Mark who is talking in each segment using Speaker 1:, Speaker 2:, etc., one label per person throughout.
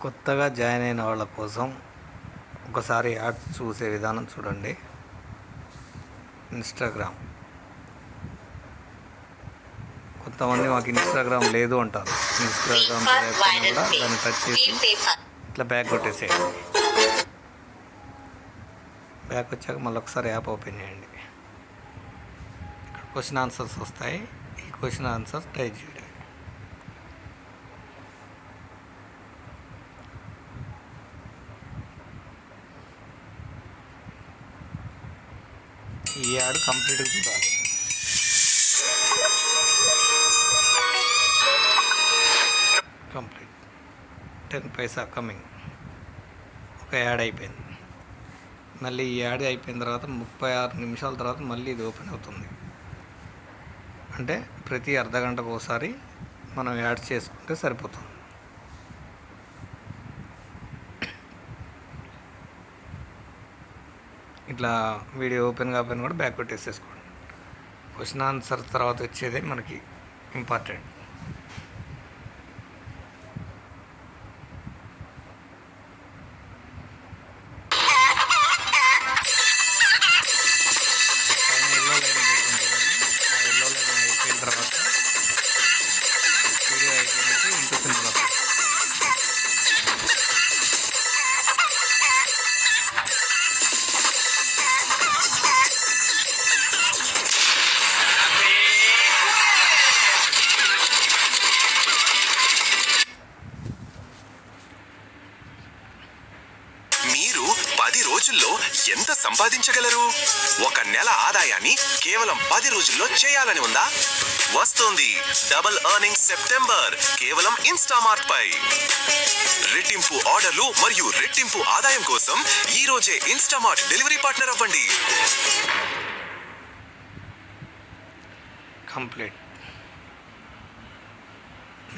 Speaker 1: కొత్తగా జాయిన్ అయిన వాళ్ళ కోసం ఒకసారి యాడ్ చూసే విధానం చూడండి. ఇన్స్టాగ్రామ్, కొంతమంది మాకు ఇన్స్టాగ్రామ్ లేదు అంటారు. ఇన్స్టాగ్రామ్ లేకపోయినా కూడా దాన్ని టచ్ చేసి ఇట్లా బ్యాక్ కొట్టేసేయండి. బ్యాక్ వచ్చాక మళ్ళీ ఒకసారి యాప్ ఓపెన్ చేయండి. ఇక్కడ క్వశ్చన్ ఆన్సర్స్ వస్తాయి. ఈ క్వశ్చన్ ఆన్సర్స్ టైప్ చేయండి. ఈ యాడ్ కంప్లీట్గా చూడాలి. కంప్లీట్ 10 పైసా కమింగ్. ఒక యాడ్ అయిపోయింది. మళ్ళీ ఈ యాడ్ అయిపోయిన తర్వాత 36 నిమిషాల తర్వాత మళ్ళీ ఇది ఓపెన్ అవుతుంది. అంటే ప్రతి అర్ధగంటకు ఒకసారి మనం యాడ్ చేసుకుంటే సరిపోతుంది. ఇట్లా వీడియో ఓపెన్ కాకపోయినా కూడా బ్యాక్ కొట్టేసేసుకోండి. క్వశ్చన్ ఆన్సర్ తర్వాత వచ్చేదే మనకి ఇంపార్టెంట్. ఎల్లో లైన్ పోతుంది కదండి, ఆ ఎల్లో లైన్ అయిపోయిన తర్వాత వీడియో అయిపోయినట్టు ఇంటూ సింబల్ వస్తుంది.
Speaker 2: మీరు 10 రోజుల్లో ఎంత సంపాదించగలరు? ఒక నెల ఆదాయాన్ని కేవలం 10 రోజుల్లో చేయాలని ఉందా? వస్తుంది డబుల్ ఎర్నింగ్ సెప్టెంబర్ కేవలం ఇన్స్టామార్ట్ పై. రెట్టింపు ఆర్డర్లు మరియు రెట్టింపు ఆదాయం కోసం ఈ రోజే ఇన్స్టామార్ట్ డెలివరీ పార్ట్నర్ అవ్వండి.
Speaker 1: Complete.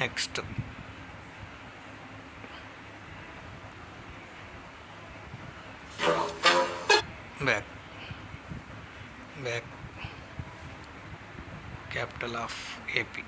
Speaker 1: Next back capital of AP.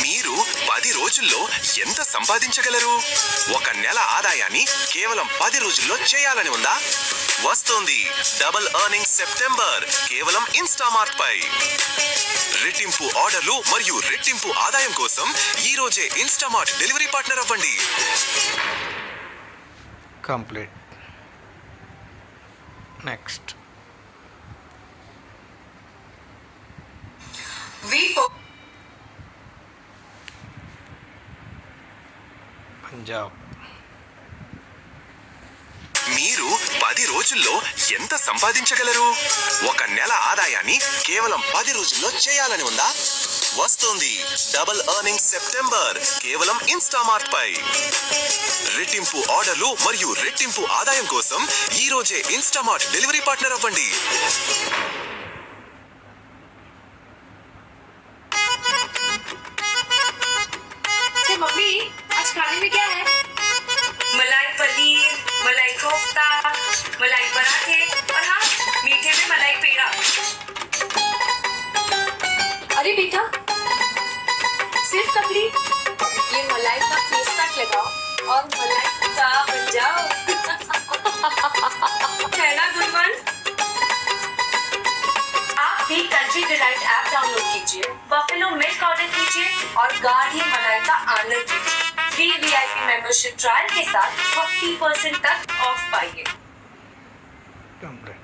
Speaker 2: మీరు 10 రోజుల్లో ఎంత సంపాదించగలరు? ఒక నెల ఆదాయాన్ని కేవలం 10 రోజుల్లో చేయాలని ఉందా? వస్తుంది డబుల్ ఎర్నింగ్ సెప్టెంబర్ కేవలం ఇన్స్టామార్ట్ పై. రెట్టింపు ఆర్డర్లు మరియు రెట్టింపు ఆదాయం కోసం ఈ రోజే ఇన్స్టామార్ట్ డెలివరీ పార్ట్నర్ అవ్వండి.
Speaker 1: కంప్లీట్. నెక్స్ట్ పంజాబ్.
Speaker 2: మీరు 10 రోజుల్లో ఎంత సంపాదించగలరు? ఒక నెల ఆదాయాన్ని కేవలం 10 రోజుల్లో చేయాలని ఉందా? వస్తుంది డబుల్ ఎర్నింగ్ సెప్టెంబర్ కేవలం ఇన్స్టామార్ట్ పై. రెట్టింపు ఆర్డర్లు మరియు రెట్టింపు ఆదాయం కోసం ఈ రోజే ఇన్స్టామార్ట్ డెలివరీ పార్ట్నర్ అవ్వండి.
Speaker 3: मम्मी आज खाने में क्या है? मलाई पनीर, मलाई कोफ्ता, मलाई पराठे और हाँ मीठे में मलाई पेड़ा. अरे बेटा सिर्फ ककड़ी, ये मलाई का फेस पैक लगाओ और मलाई का बन जाओ. है ना गुलवन? आप भी कंट्री डिलाइट ऐप डाउनलोड कीजिए, बफेलो मिल्क ऑर्डर कीजिए और गाढ़ी मलाई का आनंद लीजिए. फ्री VIP मेंबरशिप ट्रायल के साथ 40% तक ऑफ पाइए.
Speaker 1: కంప్లీట్.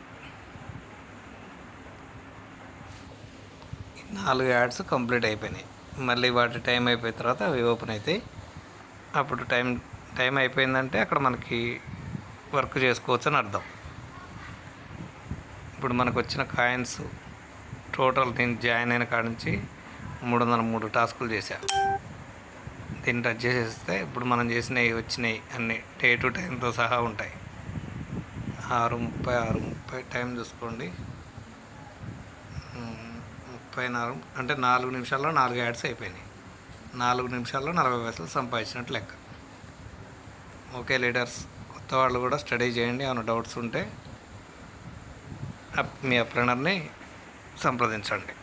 Speaker 1: 4 యాడ్స్ కంప్లీట్ అయిపోయినాయి. మళ్ళీ వాటి టైం అయిపోయిన తర్వాత అవి ఓపెన్ అవుతాయి. అప్పుడు టైం అయిపోయిందంటే అక్కడ మనకి వర్క్ చేసుకోవచ్చు అని అర్థం. ఇప్పుడు మనకు వచ్చిన కాయిన్స్ టోటల్ నేను జాయిన్ అయిన కాడ నుంచి 303 టాస్కులు చేశా. దీన్ని టచ్ చేసేస్తే ఇప్పుడు మనం చేసినవి వచ్చినాయి అన్నీ డే టు టైంతో సహా ఉంటాయి. 6:30 టైం చూసుకోండి. 34 అంటే 4 నిమిషాల్లో 4 యాడ్స్ అయిపోయినాయి. 4 నిమిషాల్లో 40 పైసలు సంపాదించినట్టు లెక్క. ఓకే లీడర్స్, కొత్త వాళ్ళు కూడా స్టడీ చేయండి. ఏమైనా డౌట్స్ ఉంటే మీ అప్లైనర్ని సంప్రదించండి.